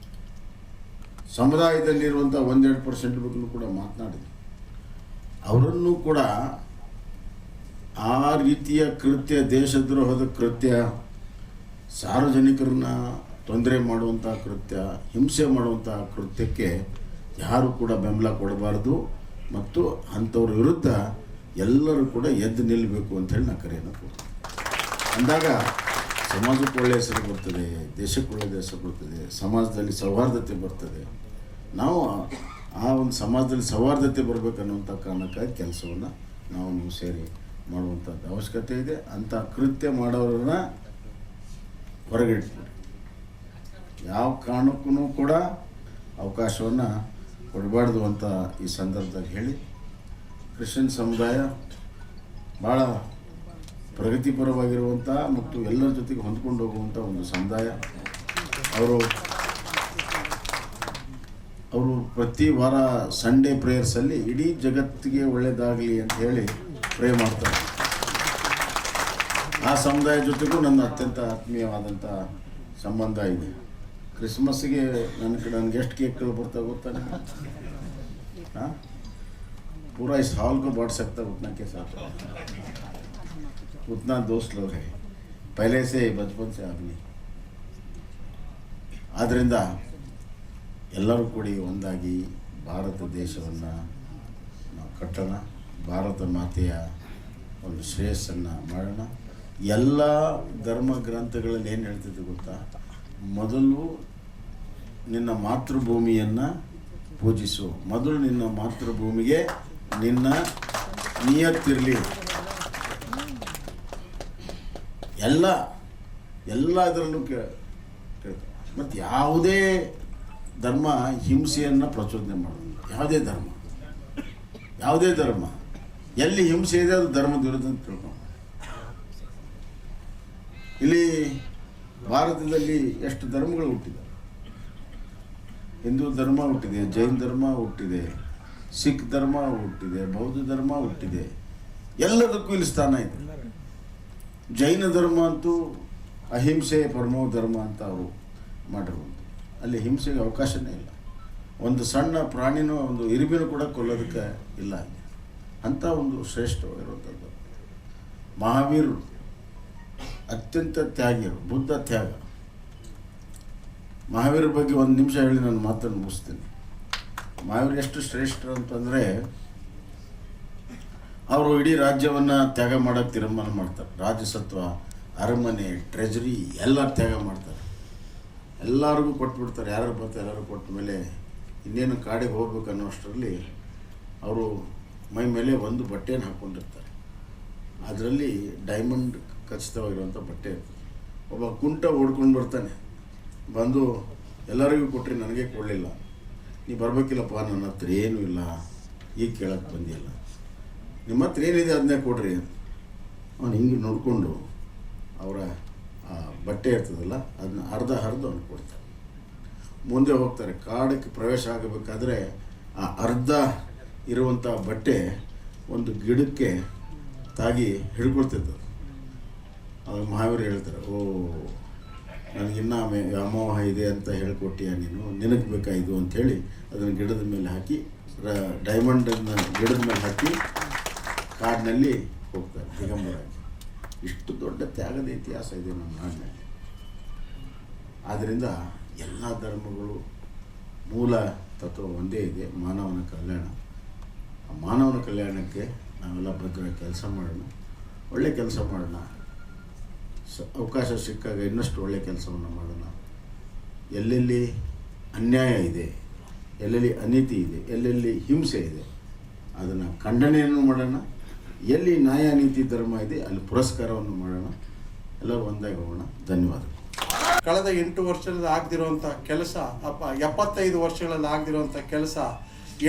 ಸಮುದಾಯದಲ್ಲಿರುವಂಥ 1-2% ಬಗ್ಗೆ ಕೂಡ ಮಾತನಾಡಿದೆ. ಅವರನ್ನು ಕೂಡ ಆ ರೀತಿಯ ಕೃತ್ಯ, ದೇಶದ್ರೋಹದ ಕೃತ್ಯ, ಸಾರ್ವಜನಿಕರನ್ನ ತೊಂದರೆ ಮಾಡುವಂಥ ಕೃತ್ಯ, ಹಿಂಸೆ ಮಾಡುವಂಥ ಕೃತ್ಯಕ್ಕೆ ಯಾರು ಕೂಡ ಬೆಂಬಲ ಕೊಡಬಾರ್ದು ಮತ್ತು ಅಂಥವ್ರ ವಿರುದ್ಧ ಎಲ್ಲರೂ ಕೂಡ ಎದ್ದು ನಿಲ್ಲಬೇಕು ಅಂಥೇಳಿ ನಾನು ಕರೆಯನ್ನು ಕೊಡ್ತೀನಿ. ಅಂದಾಗ ಸಮಾಜಕ್ಕೆ ಒಳ್ಳೆಯ ಹೆಸರು ಬರ್ತದೆ, ದೇಶಕ್ಕೆ ಒಳ್ಳೆಯ ಹೆಸರು ಬರ್ತದೆ, ಸಮಾಜದಲ್ಲಿ ಸೌಹಾರ್ದತೆ ಬರ್ತದೆ. ನಾವು ಆ ಒಂದು ಸಮಾಜದಲ್ಲಿ ಸೌಹಾರ್ದತೆ ಬರಬೇಕನ್ನುವಂಥ ಕಾರಣಕ್ಕಾಗಿ ಕೆಲಸವನ್ನು ನೀವು ಸೇರಿ ಮಾಡುವಂಥದ್ದು ಅವಶ್ಯಕತೆ ಇದೆ. ಅಂಥ ಕೃತ್ಯ ಮಾಡೋರನ್ನ ಹೊರಗಿಟ್ಬಿಡಿ, ಯಾವ ಕಾರಣಕ್ಕೂ ಕೂಡ ಅವಕಾಶವನ್ನು ಕೊಡಬಾರ್ದು ಅಂತ ಈ ಸಂದರ್ಭದಲ್ಲಿ ಹೇಳಿ, ಕ್ರಿಶ್ಚಿಯನ್ ಸಮುದಾಯ ಭಾಳ ಪ್ರಗತಿಪರವಾಗಿರುವಂಥ ಮತ್ತು ಎಲ್ಲರ ಜೊತೆಗೆ ಹೊಂದ್ಕೊಂಡು ಹೋಗುವಂಥ ಒಂದು ಸಮುದಾಯ. ಅವರು ಪ್ರತಿ ವಾರ ಸಂಡೇ ಪ್ರೇಯರ್ಸಲ್ಲಿ ಇಡೀ ಜಗತ್ತಿಗೆ ಒಳ್ಳೆಯದಾಗಲಿ ಅಂತ ಹೇಳಿ ಪ್ರೇ ಮಾಡ್ತಾರೆ. ಆ ಸಮುದಾಯ ಜೊತೆಗೂ ನನ್ನ ಅತ್ಯಂತ ಆತ್ಮೀಯವಾದಂಥ ಸಂಬಂಧ ಇದೆ. ಕ್ರಿಸ್ಮಸ್ಗೆ ನನಗೆ ಎಷ್ಟು ಕೇಕ್ಗಳು ಬರ್ತಾ ಗೊತ್ತಾನೆ, हाँ पूरा इस हॉल को बांट सकता उतना के साथ, उतना दोस्त लोग है पहले से बचपन से आदमी. ಆದ್ದರಿಂದ ಎಲ್ಲರೂ ಕೂಡಿ ಒಂದಾಗಿ ಭಾರತ ದೇಶವನ್ನು ನಾವು ಕಟ್ಟೋಣ, ಭಾರತ ಮಾತೆಯ ಒಂದು ಶ್ರೇಯಸ್ಸನ್ನು ಮಾಡೋಣ. ಎಲ್ಲ ಧರ್ಮ ಗ್ರಂಥಗಳಲ್ಲಿ ಏನು ಹೇಳ್ತಿದ್ದು ಗೊತ್ತಾ, ಮೊದಲು ನಿನ್ನ ಮಾತೃಭೂಮಿಯನ್ನು ಪೂಜಿಸು, ಮೊದಲು ನಿನ್ನ ಮಾತೃಭೂಮಿಗೆ ನಿನ್ನ ನಿಯತ್ತಿರಲಿ. ಎಲ್ಲ ಇದರಲ್ಲೂ ಮತ್ತು ಯಾವುದೇ ಧರ್ಮ ಹಿಂಸೆಯನ್ನು ಪ್ರಚೋದನೆ ಮಾಡೋದಿಲ್ಲ. ಯಾವುದೇ ಧರ್ಮ ಎಲ್ಲಿ ಹಿಂಸೆ ಇದೆ ಅದು ಧರ್ಮದ ವಿರುದ್ಧ ಅಂತ ತಿಳ್ಕೊಂಡು. ಇಲ್ಲಿ ಭಾರತದಲ್ಲಿ ಎಷ್ಟು ಧರ್ಮಗಳು ಹುಟ್ಟಿದೆ. ಹಿಂದೂ ಧರ್ಮ ಹುಟ್ಟಿದೆ, ಜೈನ ಧರ್ಮ ಹುಟ್ಟಿದೆ, ಸಿಖ್ ಧರ್ಮ ಹುಟ್ಟಿದೆ, ಬೌದ್ಧ ಧರ್ಮ ಹುಟ್ಟಿದೆ. ಎಲ್ಲದಕ್ಕೂ ಇಲ್ಲಿ ಸ್ಥಾನ ಇದೆ. ಜೈನ ಧರ್ಮ ಅಂತೂ ಅಹಿಂಸೆ ಪರಮೋ ಧರ್ಮ ಅಂತ ಅವರು ಮಾಡಿರುವಂಥ, ಅಲ್ಲಿ ಹಿಂಸೆಗೆ ಅವಕಾಶನೇ ಇಲ್ಲ. ಒಂದು ಸಣ್ಣ ಪ್ರಾಣಿನೂ, ಒಂದು ಇರುಬಿನೂ ಕೂಡ ಕೊಲ್ಲೋದಕ್ಕೆ ಇಲ್ಲ ಅಲ್ಲಿ. ಅಂಥ ಒಂದು ಶ್ರೇಷ್ಠವಾಗಿರುವಂಥದ್ದು. ಮಹಾವೀರರು ಅತ್ಯಂತ ತ್ಯಾಗಿರು, ಬುದ್ಧ ತ್ಯಾಗ. ಮಹಾವೀರ ಬಗ್ಗೆ ಒಂದು ನಿಮಿಷ ಹೇಳಿ ನಾನು ಮಾತನ್ನು ಮುಗಿಸ್ತೀನಿ. ಮಹಾವೀರ ಎಷ್ಟು ಶ್ರೇಷ್ಠರು ಅಂತಂದರೆ, ಅವರು ಇಡೀ ರಾಜ್ಯವನ್ನು ತ್ಯಾಗ ಮಾಡೋಕ್ಕೆ ತೀರ್ಮಾನ ಮಾಡ್ತಾರೆ. ರಾಜಸತ್ವ, ಅರಮನೆ, ಟ್ರೆಜರಿ ಎಲ್ಲ ತ್ಯಾಗ ಮಾಡ್ತಾರೆ. ಎಲ್ಲರಿಗೂ ಕೊಟ್ಬಿಡ್ತಾರೆ. ಯಾರು ಬರ್ತಾರೆ ಎಲ್ಲರೂ ಕೊಟ್ಟ ಮೇಲೆ ಇನ್ನೇನು ಕಾಡಿಗೆ ಹೋಗ್ಬೇಕು ಅನ್ನೋ ಅಷ್ಟರಲ್ಲಿ ಅವರು ಮೈ ಮೇಲೆ ಒಂದು ಬಟ್ಟೆಯನ್ನು ಹಾಕ್ಕೊಂಡಿರ್ತಾರೆ. ಅದರಲ್ಲಿ ಡೈಮಂಡ್ ಖಚಿತವಾಗಿರುವಂಥ ಬಟ್ಟೆ ಇರ್ತದೆ. ಒಬ್ಬ ಕುಂಟ ಓಡ್ಕೊಂಡು ಬರ್ತಾನೆ, ಬಂದು ಎಲ್ಲರಿಗೂ ಕೊಟ್ಟರೆ ನನಗೆ ಕೊಡಲಿಲ್ಲ, ನೀ ಬರಬೇಕಿಲ್ಲಪ್ಪ, ನನ್ನ ಹತ್ರ ಏನೂ ಇಲ್ಲ, ಈಗ ಕೇಳಕ್ಕೆ ಬಂದಿಲ್ಲ, ನಿಮ್ಮ ಹತ್ರ ಏನಿದೆ ಅದನ್ನೇ ಕೊಡ್ರಿ ಅಂತ. ಅವನು ಹಿಂಗೆ ನೋಡಿಕೊಂಡು ಅವರ ಬಟ್ಟೆ ಇರ್ತದಲ್ಲ ಅದನ್ನ ಅರ್ಧ ಅವ್ನು ಕೊಡ್ತಾರೆ. ಮುಂದೆ ಹೋಗ್ತಾರೆ. ಕಾಡಕ್ಕೆ ಪ್ರವೇಶ ಆಗಬೇಕಾದ್ರೆ ಆ ಅರ್ಧ ಇರುವಂಥ ಬಟ್ಟೆ ಒಂದು ಗಿಡಕ್ಕೆ ತಾಗಿ ಹಿಡ್ಕೊಳ್ತಿದ್ದದು. ಅವಾಗ ಮಹಾವೀರ ಹೇಳ್ತಾರೆ, ಓ ನನಗಿನ್ನ ವ್ಯಾಮೋಹ ಇದೆ ಅಂತ ಹೇಳ್ಕೊಟ್ಟಿಯ ನೀನು, ನಿನಗೆ ಬೇಕಾಯಿತು ಅಂಥೇಳಿ ಅದನ್ನು ಗಿಡದ ಮೇಲೆ ಹಾಕಿ, ಡೈಮಂಡನ್ನು ಗಿಡದ ಮೇಲೆ ಹಾಕಿ ಕಾಡಿನಲ್ಲಿ ಹೋಗ್ತಾರೆ ದಿಗಂಬರಾಗಿ. ಇಷ್ಟು ದೊಡ್ಡ ತ್ಯಾಗದ ಇತಿಹಾಸ ಇದೆ ನಮ್ಮ ನಾಡಿನಲ್ಲಿ. ಆದ್ದರಿಂದ ಎಲ್ಲ ಧರ್ಮಗಳು ಮೂಲ ತತ್ವ ಒಂದೇ ಇದೆ, ಮಾನವನ ಕಲ್ಯಾಣ. ಆ ಮಾನವನ ಕಲ್ಯಾಣಕ್ಕೆ ನಾವೆಲ್ಲ ಭದ್ರವಾಗಿ ಕೆಲಸ ಮಾಡೋಣ, ಒಳ್ಳೆ ಕೆಲಸ ಮಾಡೋಣ. ಅವಕಾಶ ಸಿಕ್ಕಾಗ ಇನ್ನಷ್ಟು ಒಳ್ಳೆಯ ಕೆಲಸವನ್ನು ಮಾಡೋಣ. ಎಲ್ಲೆಲ್ಲಿ ಅನ್ಯಾಯ ಇದೆ, ಎಲ್ಲೆಲ್ಲಿ ಅನೀತಿ ಇದೆ, ಎಲ್ಲೆಲ್ಲಿ ಹಿಂಸೆ ಇದೆ ಅದನ್ನು ಖಂಡನೆಯನ್ನು ಮಾಡೋಣ. ಎಲ್ಲಿ ನ್ಯಾಯ ನೀತಿ ಧರ್ಮ ಇದೆ ಅಲ್ಲಿ ಪುರಸ್ಕಾರವನ್ನು ಮಾಡೋಣ. ಎಲ್ಲರೂ ಒಂದಾಗಿ ಹೋಗೋಣ. ಧನ್ಯವಾದಗಳು. ಕಳೆದ 8 ವರ್ಷದಲ್ಲಿ ಆಗದಿರುವಂಥ ಕೆಲಸ 75 ವರ್ಷಗಳಲ್ಲಿ ಆಗದಿರುವಂಥ ಕೆಲಸ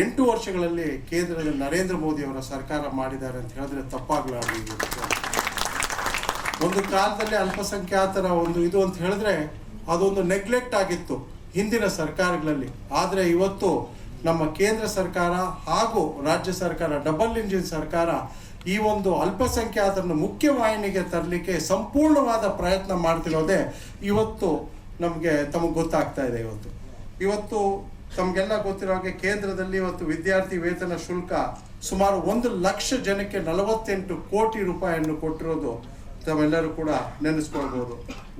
8 ವರ್ಷಗಳಲ್ಲಿ ಕೇಂದ್ರದಲ್ಲಿ ನರೇಂದ್ರ ಮೋದಿಯವರ ಸರ್ಕಾರ ಮಾಡಿದ್ದಾರೆ ಅಂತ ಹೇಳಿದ್ರೆ ತಪ್ಪಾಗಲಾರದು. ಒಂದು ಕಾಲದಲ್ಲಿ ಅಲ್ಪಸಂಖ್ಯಾತರ ಒಂದು ಇದು ಅಂತ ಹೇಳಿದ್ರೆ ಅದೊಂದು ನೆಗ್ಲೆಕ್ಟ್ ಆಗಿತ್ತು ಹಿಂದಿನ ಸರ್ಕಾರಗಳಲ್ಲಿ. ಆದರೆ ಇವತ್ತು ನಮ್ಮ ಕೇಂದ್ರ ಸರ್ಕಾರ ಹಾಗೂ ರಾಜ್ಯ ಸರ್ಕಾರ ಡಬಲ್ ಇಂಜಿನ್ ಸರ್ಕಾರ ಈ ಒಂದು ಅಲ್ಪಸಂಖ್ಯಾತರನ್ನು ಮುಖ್ಯವಾಹಿನಿಗೆ ತರಲಿಕ್ಕೆ ಸಂಪೂರ್ಣವಾದ ಪ್ರಯತ್ನ ಮಾಡ್ತಿರೋದೇ ಇವತ್ತು ತಮಗೆ ಗೊತ್ತಾಗ್ತಾ ಇದೆ. ಇವತ್ತು ತಮಗೆಲ್ಲ ಗೊತ್ತಿರೋ ಹಾಗೆ ಕೇಂದ್ರದಲ್ಲಿ ಇವತ್ತು ವಿದ್ಯಾರ್ಥಿ ವೇತನ ಶುಲ್ಕ ಸುಮಾರು 1 ಲಕ್ಷ ಜನಕ್ಕೆ 48 ಕೋಟಿ ರೂಪಾಯಿಯನ್ನು ಕೊಟ್ಟಿರೋದು ತಾವೆಲ್ಲರೂ ಕೂಡ ನೆನೆಸ್ಕೊಳ್ಬೋದು.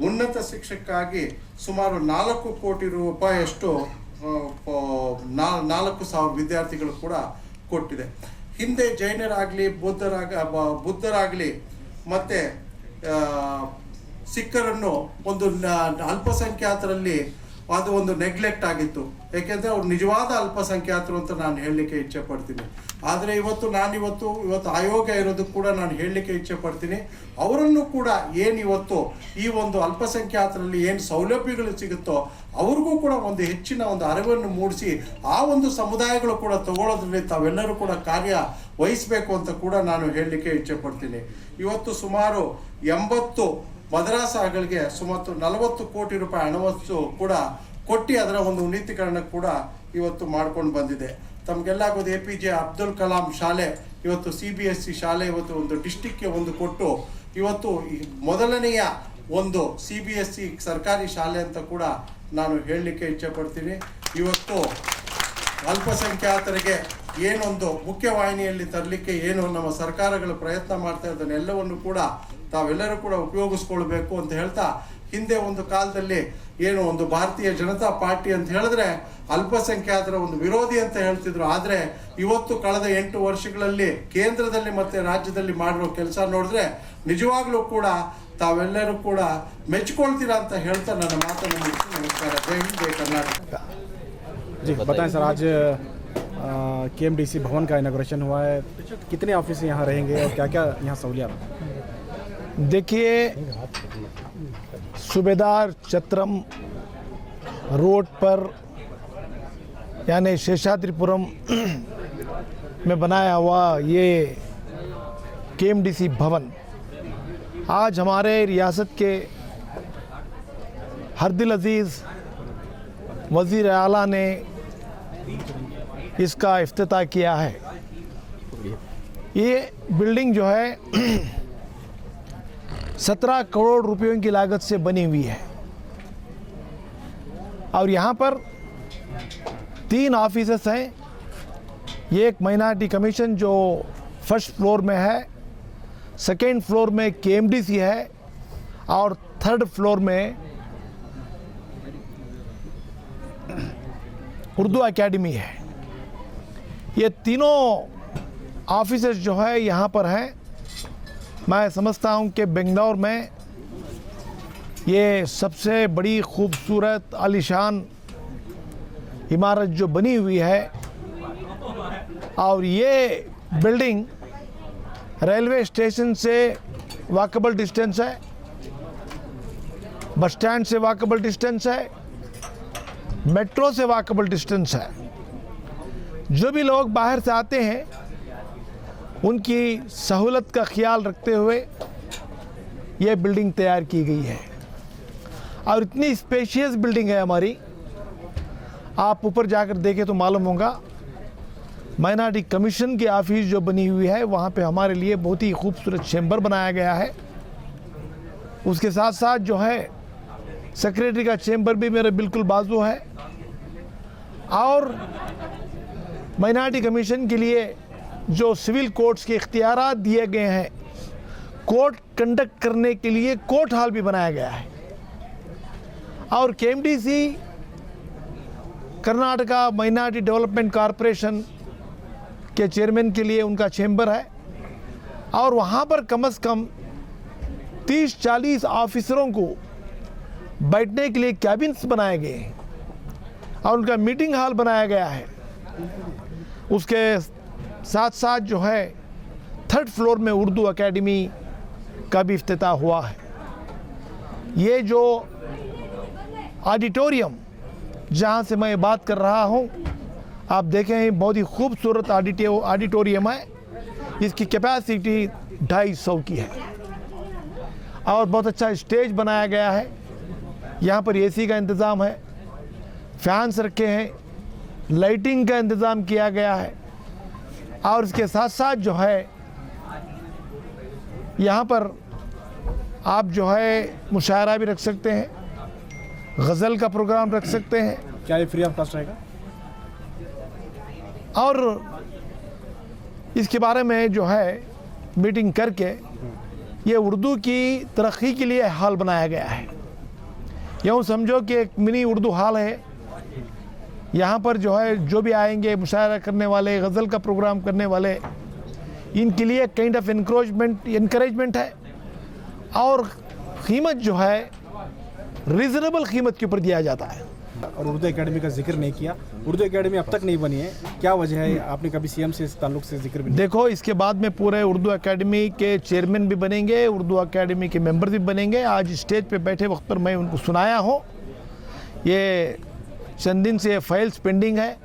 ಉನ್ನತ ಶಿಕ್ಷಕ್ಕಾಗಿ ಸುಮಾರು 4 ಕೋಟಿ ರೂಪಾಯಿಯಷ್ಟು 4,000 ವಿದ್ಯಾರ್ಥಿಗಳು ಕೂಡ ಕೊಟ್ಟಿದೆ. ಹಿಂದೆ ಜೈನರಾಗಲಿ ಬುದ್ಧರಾಗಲಿ ಮತ್ತು ಸಿಖ್ಖರನ್ನು ಒಂದು ಅಲ್ಪಸಂಖ್ಯಾತರಲ್ಲಿ ಅದು ಒಂದು ನೆಗ್ಲೆಕ್ಟ್ ಆಗಿತ್ತು. ಏಕೆಂದರೆ ಅವ್ರು ನಿಜವಾದ ಅಲ್ಪಸಂಖ್ಯಾತರು ಅಂತ ನಾನು ಹೇಳಲಿಕ್ಕೆ ಇಚ್ಛೆ ಪಡ್ತೀನಿ. ಆದರೆ ಇವತ್ತು ಆಯೋಗ ಇರೋದು ಕೂಡ ನಾನು ಹೇಳಲಿಕ್ಕೆ ಇಚ್ಛೆ ಪಡ್ತೀನಿ. ಅವರನ್ನು ಕೂಡ ಇವತ್ತು ಈ ಒಂದು ಅಲ್ಪಸಂಖ್ಯಾತರಲ್ಲಿ ಏನು ಸೌಲಭ್ಯಗಳು ಸಿಗುತ್ತೋ ಅವ್ರಿಗೂ ಕೂಡ ಒಂದು ಹೆಚ್ಚಿನ ಒಂದು ಅರಿವನ್ನು ಮೂಡಿಸಿ ಆ ಒಂದು ಸಮುದಾಯಗಳು ಕೂಡ ತಗೊಳ್ಳೋದ್ರಲ್ಲಿ ತಾವೆಲ್ಲರೂ ಕೂಡ ಕಾರ್ಯ ವಹಿಸಬೇಕು ಅಂತ ಕೂಡ ನಾನು ಹೇಳಲಿಕ್ಕೆ ಇಚ್ಛೆ ಪಡ್ತೀನಿ. ಇವತ್ತು ಸುಮಾರು 80 ಮದ್ರಾಸಗಳಿಗೆ ಸುಮಾರು 40 ಕೋಟಿ ರೂಪಾಯಿ ಹಣವಸ್ತು ಕೂಡ ಕೊಟ್ಟು ಅದರ ಒಂದು ಉನ್ನತೀಕರಣ ಕೂಡ ಇವತ್ತು ಮಾಡ್ಕೊಂಡು ಬಂದಿದೆ. ತಮಗೆಲ್ಲ ಆಗೋದು APJ ಅಬ್ದುಲ್ ಕಲಾಂ ಶಾಲೆ ಇವತ್ತು CBSE ಶಾಲೆ ಇವತ್ತು ಒಂದು ಡಿಸ್ಟಿಕ್ಗೆ ಒಂದು ಕೊಟ್ಟು ಇವತ್ತು ಮೊದಲನೆಯ ಒಂದು CBSE ಸರ್ಕಾರಿ ಶಾಲೆ ಅಂತ ಕೂಡ ನಾನು ಹೇಳಲಿಕ್ಕೆ ಇಚ್ಛೆ ಪಡ್ತೀನಿ. ಇವತ್ತು ಅಲ್ಪಸಂಖ್ಯಾತರಿಗೆ ಏನೊಂದು ಮುಖ್ಯವಾಹಿನಿಯಲ್ಲಿ ತರಲಿಕ್ಕೆ ಏನು ನಮ್ಮ ಸರ್ಕಾರಗಳು ಪ್ರಯತ್ನ ಮಾಡ್ತಾ ಇದ್ದನ್ನೆಲ್ಲವನ್ನು ಕೂಡ ತಾವೆಲ್ಲರೂ ಕೂಡ ಉಪಯೋಗಿಸ್ಕೊಳ್ಬೇಕು ಅಂತ ಹೇಳ್ತಾ, ಹಿಂದೆ ಒಂದು ಕಾಲದಲ್ಲಿ ಏನು ಒಂದು ಭಾರತೀಯ ಜನತಾ ಪಾರ್ಟಿ ಅಂತ ಹೇಳಿದ್ರೆ ಅಲ್ಪಸಂಖ್ಯಾತರ ಒಂದು ವಿರೋಧಿ ಅಂತ ಹೇಳ್ತಿದ್ರು. ಆದರೆ ಇವತ್ತು ಕಳೆದ 8 ವರ್ಷಗಳಲ್ಲಿ ಕೇಂದ್ರದಲ್ಲಿ ಮತ್ತು ರಾಜ್ಯದಲ್ಲಿ ಮಾಡಿರೋ ಕೆಲಸ ನೋಡಿದ್ರೆ ನಿಜವಾಗ್ಲೂ ಕೂಡ ತಾವೆಲ್ಲರೂ ಕೂಡ ಮೆಚ್ಕೊಳ್ತೀರಾ ಅಂತ ಹೇಳ್ತಾ ನನ್ನ ಮಾತನ್ನು ಮುಗಿಸಿ ನಮಸ್ಕಾರ. ಜೈ ಹಿಂದ್, ಜೈ ಕರ್ನಾಟಕ. जी बताएं सर, आज KMDC भवन का इनॉग्रेशन हुआ है, कितने ऑफिस यहाँ रहेंगे और क्या क्या यहाँ सहूलियात? देखिए, सूबेदार चत्रम रोड पर यानी शेषाद्रिपुरम में बनाया हुआ ये KMDC भवन आज हमारे रियासत के हरदिल अजीज़ वज़ीर आला ने इसका इफ्तिताह किया है। ये बिल्डिंग जो है 17 करोड़ रुपयों की लागत से बनी हुई है और यहाँ पर 3 ऑफिसेस हैं। एक माइनॉरिटी कमीशन जो फर्स्ट फ्लोर में है, सेकेंड फ्लोर में KMDC है और थर्ड फ्लोर में उर्दू एकेडमी है। ये तीनों ऑफिसेस जो है यहाँ पर हैं। मैं समझता हूँ कि बेंगलौर में ये सबसे बड़ी खूबसूरत आलीशान इमारत जो बनी हुई है और ये बिल्डिंग रेलवे स्टेशन से वॉकेबल डिस्टेंस है, बस स्टैंड से वॉकेबल डिस्टेंस है, मेट्रो से वॉकेबल डिस्टेंस है। जो भी लोग बाहर से आते हैं उनकी सहूलत का ख्याल रखते हुए ये बिल्डिंग तैयार की गई है और इतनी स्पेशियस बिल्डिंग है हमारी। आप ऊपर जाकर देखें तो मालूम होगा। माइनॉरिटी कमीशन की ऑफिस जो बनी हुई है वहाँ पे हमारे लिए बहुत ही खूबसूरत चैम्बर बनाया गया है। उसके साथ साथ जो है सेक्रेटरी का चैम्बर भी मेरे बिल्कुल बाजू है और माइनॉरिटी कमीशन के लिए जो सिविल कोर्ट्स के इख्तियारात दिए गए हैं, कोर्ट कंडक्ट करने के लिए कोर्ट हॉल भी बनाया गया है और KMDC Karnataka minority development corporation के चेयरमैन के लिए उनका चैम्बर है और वहाँ पर कम से कम 30-40 ऑफिसरों को बैठने के लिए कैबिन्स बनाए गए हैं और उनका मीटिंग हॉल बनाया गया है। उसके साथ साथ जो है थर्ड फ्लोर में उर्दू एकेडमी का भी इफ्तिताह हुआ है। ये जो ऑडिटोरियम जहाँ से मैं बात कर रहा हूँ, आप देखें बहुत ही खूबसूरत ऑडिटोरियम है। इसकी कैपेसिटी 250 की है और बहुत अच्छा स्टेज बनाया गया है। यहाँ पर एसी का इंतज़ाम है, फैंस रखे हैं, लाइटिंग का इंतज़ाम किया गया है और इसके साथ साथ जो है यहाँ पर आप जो है मुशायरा भी रख सकते हैं, गज़ल का प्रोग्राम रख सकते हैं। क्या ये फ्री ऑफ कॉस्ट रहेगा? और इसके बारे में जो है मीटिंग करके ये उर्दू की तरक्की के लिए हाल बनाया गया है। यूँ समझो कि एक मिनी उर्दू हाल है। यहाँ पर जो है जो भी आएंगे मुशायरा करने वाले, गज़ल का प्रोग्राम करने वाले, इनके लिए काइंड ऑफ इनकरेजमेंट है और कीमत जो है रीज़नेबल कीमत के ऊपर दिया जाता है। और उर्दू एकेडमी का जिक्र नहीं किया। उर्दू एकेडमी अब तक नहीं बनी है, क्या वजह है? आपने कभी सीएम से इस ताल्लुक से जिक्र भी नहीं? देखो, इसके बाद में पूरे उर्दू एकेडमी के चेयरमैन भी बनेंगे, उर्दू एकेडमी के मेंबर भी बनेंगे। आज स्टेज पे बैठे वक्त पर मैं उनको सुनाया हूँ। ये चंद दिन से फाइल्स पेंडिंग है,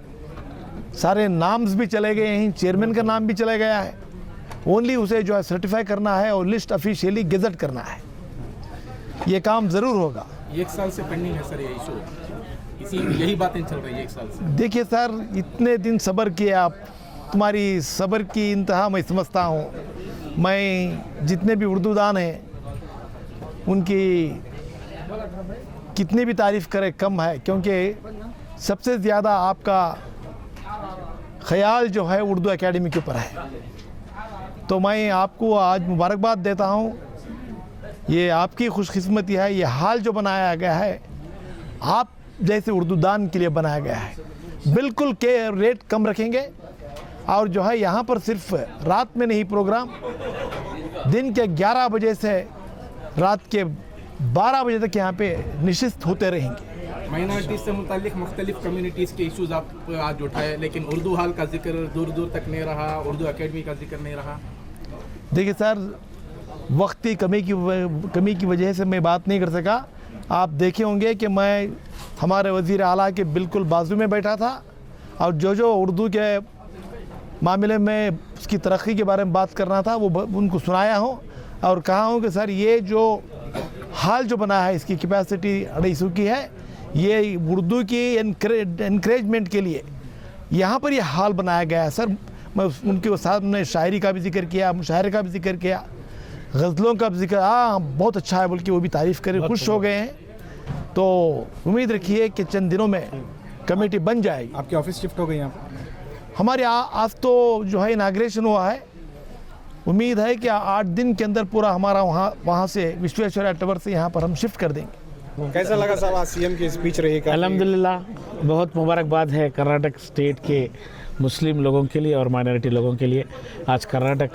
सारे नाम्स भी चले गए हैं, चेयरमैन का नाम भी चला गया है। ओनली उसे जो है सर्टिफाई करना है और लिस्ट ऑफिशियली गेजेट करना है। ये काम ज़रूर होगा। 1 साल से पेंडिंग है सर ये इशू, यही बातें चल रही है 1 साल से। देखिए सर, इतने दिन सब्र किए आप, तुम्हारी सब्र की इंतहा मैं समझता हूँ। मैं जितने भी उर्दू दान हैं उनकी कितनी भी तारीफ़ करे कम है, क्योंकि सबसे ज़्यादा आपका ख्याल जो है उर्दू एकेडमी के ऊपर है। तो मैं आपको आज मुबारकबाद देता हूँ। ये आपकी खुशकिस्मती है। ये हाल जो बनाया गया है आप जैसे उर्दू दान के लिए बनाया गया है। बिल्कुल के रेट कम रखेंगे और जो है यहाँ पर सिर्फ रात में नहीं, प्रोग्राम दिन के 11 बजे से रात के 12 बजे तक यहाँ पे निश्चित होते रहेंगे। माइनॉरिटीज से मुतालिक मुख्तलिफ कम्युनिटीज़ के इशूज़ आप आज उठाए, लेकिन उर्दू हाल का जिक्र दूर दूर तक नहीं रहा, उर्दू एकेडमी का जिक्र नहीं रहा। देखिए सर, वक्त की कमी की वजह से मैं बात नहीं कर सका। आप देखे होंगे कि मैं हमारे वज़ीर आला के बिल्कुल बाजू में बैठा था और जो उर्दू के मामले में उसकी तरक्की के बारे में बात करना था वो उनको सुनाया हूँ और कहा हूँ कि सर ये जो हाल जो बना है इसकी कैपेसिटी 250 की है। ये उर्दू की इनकरेजमेंट के लिए यहाँ पर ये हाल बनाया गया है। सर, मैं उनके सामने शायरी का भी जिक्र किया, मुशायरे का भी जिक्र किया, गज़लों का भी जिक्र। हाँ, बहुत अच्छा है बोल के वो भी तारीफ़ करे, खुश हो गए हैं। तो उम्मीद रखिए कि चंद दिनों में कमेटी बन जाएगी। आपके ऑफिस शिफ्ट हो गई यहाँ पर? हमारे आज तो जो है इनाग्रेशन हुआ है। उम्मीद है कि 8 दिन के अंदर पूरा हमारा वहाँ से विश्वेश्वरैया टावर से यहाँ पर हम शिफ्ट कर देंगे। कैसा लगा साहब आज सीएम की स्पीच रही? अल्हम्दुलिल्लाह, बहुत मुबारकबाद है कर्नाटक स्टेट के मुस्लिम लोगों के लिए और माइनॉरिटी लोगों के लिए। आज कर्नाटक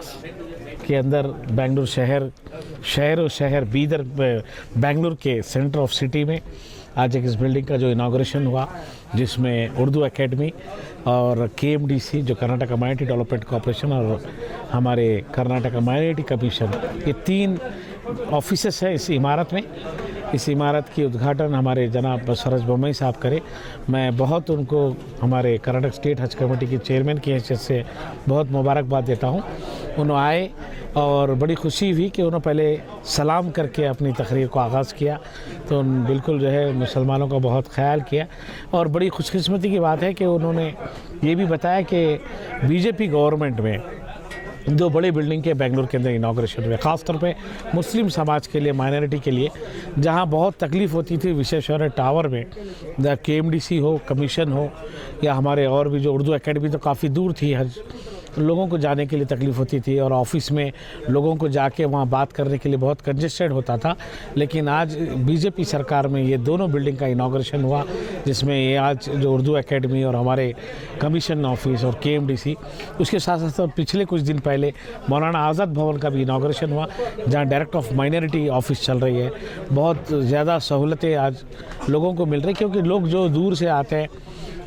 के अंदर बेंगलुरु शहर बीदर बेंगलुरु के सेंटर ऑफ सिटी में आज एक इस बिल्डिंग का जो इनाग्रेशन हुआ, जिसमें उर्दू एकेडमी और KMDC जो कर्नाटक माइनॉरिटी डेवलपमेंट कॉर्पोरेशन और हमारे कर्नाटक माइनॉरिटी कमीशन, ये 3 ऑफिसेस है इस इमारत में। इस इमारत की उद्घाटन हमारे जनाब बसवराज बोम्मई साहब करे। मैं बहुत उनको हमारे कर्नाटक स्टेट हज कमेटी के चेयरमैन की हैसियत से बहुत मुबारकबाद देता हूँ। उन्होंने आए और बड़ी खुशी हुई कि उन्होंने पहले सलाम करके अपनी तकरीर को आगाज़ किया। तो बिल्कुल जो है मुसलमानों का बहुत ख्याल किया और बड़ी खुशकिस्मती की बात है कि उन्होंने ये भी बताया कि BJP गवर्नमेंट में 2 बड़ी बिल्डिंग के बेंगलुरु के अंदर इनाग्रेशन हुए, ख़ासतौर पे मुस्लिम समाज के लिए, माइनॉरिटी के लिए, जहां बहुत तकलीफ़ होती थी विश्वेश्वरैया टावर में, KMDC हो, कमीशन हो या हमारे और भी जो उर्दू एकेडमी तो काफ़ी दूर थी, हज लोगों को जाने के लिए तकलीफ़ होती थी और ऑफिस में लोगों को जाके वहाँ बात करने के लिए बहुत कंजेस्टेड होता था। लेकिन आज BJP सरकार में ये दोनों बिल्डिंग का इनाग्रेशन हुआ, जिसमें ये आज जो उर्दू एकेडमी और हमारे कमीशन ऑफिस और KMDC, उसके साथ साथ पिछले कुछ दिन पहले मौलाना आज़ाद भवन का भी इनाग्रेशन हुआ, जहाँ डायरेक्टर ऑफ माइनॉरिटी ऑफिस चल रही है। बहुत ज़्यादा सहूलतें आज लोगों को मिल रही, क्योंकि लोग जो दूर से आते हैं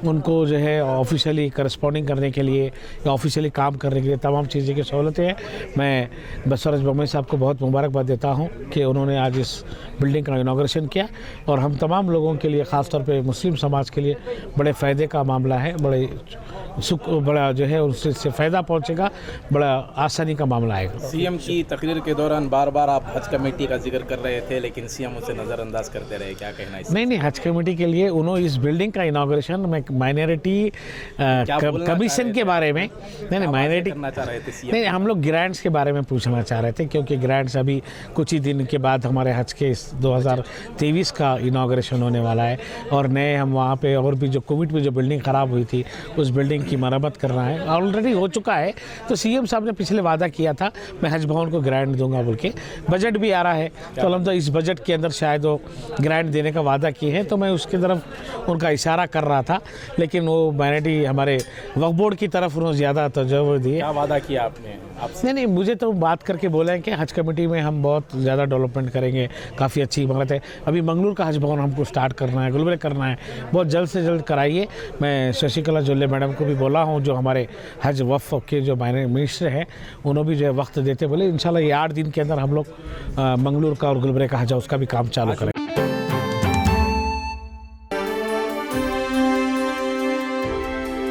उनको जो है ऑफिशियली करस्पॉन्डिंग करने के लिए या ऑफिशियली काम करने के लिए तमाम चीज़ें की सहूलतें हैं। मैं बसवराज बोम्मई साहब को बहुत मुबारकबाद देता हूँ कि उन्होंने आज इस बिल्डिंग का इनाग्रेशन किया और हम तमाम लोगों के लिए, ख़ास तौर पे मुस्लिम समाज के लिए बड़े फ़ायदे का मामला है, बड़े सुख, बड़ा जो है उससे फ़ायदा पहुँचेगा, बड़ा आसानी का मामला आएगा। सीएम की तकरीर के दौरान बार बार आप हज कमेटी का जिक्र कर रहे थे, लेकिन सीएम उसे नज़रअंदाज करते रहे, क्या कहना है? नहीं, हज कमेटी के लिए उन्होंने इस बिल्डिंग का इनाग्रेशन में माइनॉरिटी कमीशन के बारे में नहीं माइनॉरिटी करना चाह रहे थे सीएम? नहीं, हम लोग ग्रांट्स के बारे में पूछना चाह रहे थे, क्योंकि ग्रांट्स अभी कुछ ही दिन के बाद हमारे हज के 2023 का इनाग्रेशन होने वाला है और नए हम वहाँ पे और भी जो कोविड में जो बिल्डिंग ख़राब हुई थी उस बिल्डिंग की मरम्मत करना है, ऑलरेडी हो चुका है। तो सीएम साहब ने पिछले वादा किया था मैं हज भवन को ग्रांट दूंगा बोल के, बजट भी आ रहा है तो हम तो इस बजट के अंदर शायद वो ग्रांट देने का वादा किए हैं, तो मैं उसकी तरफ उनका इशारा कर रहा था, लेकिन वो माइनॉरिटी हमारे वक्फ बोर्ड की तरफ उन्होंने ज़्यादा तवज्जो दी है। क्या वादा किया आपने आपसे? नहीं, मुझे तो बात करके बोले हैं कि हज कमेटी में हम बहुत ज़्यादा डेवलपमेंट करेंगे, काफ़ी अच्छी इमारत है। अभी मंगलूर का हज भवन हमको स्टार्ट करना है, गुलबर्ग करना है, बहुत जल्द से जल्द कराइए। मैं शशिकला जुल्ले मैडम को भी बोला हूँ, जो हमारे हज वफ़ के जो मिनिस्टर हैं उन्होंने भी जो है वक्त देते बोले इंशाल्लाह ये 8 दिन के अंदर हम लोग मंगलूर का और गुलबर्ग का हज उसका भी काम चालू करेंगे।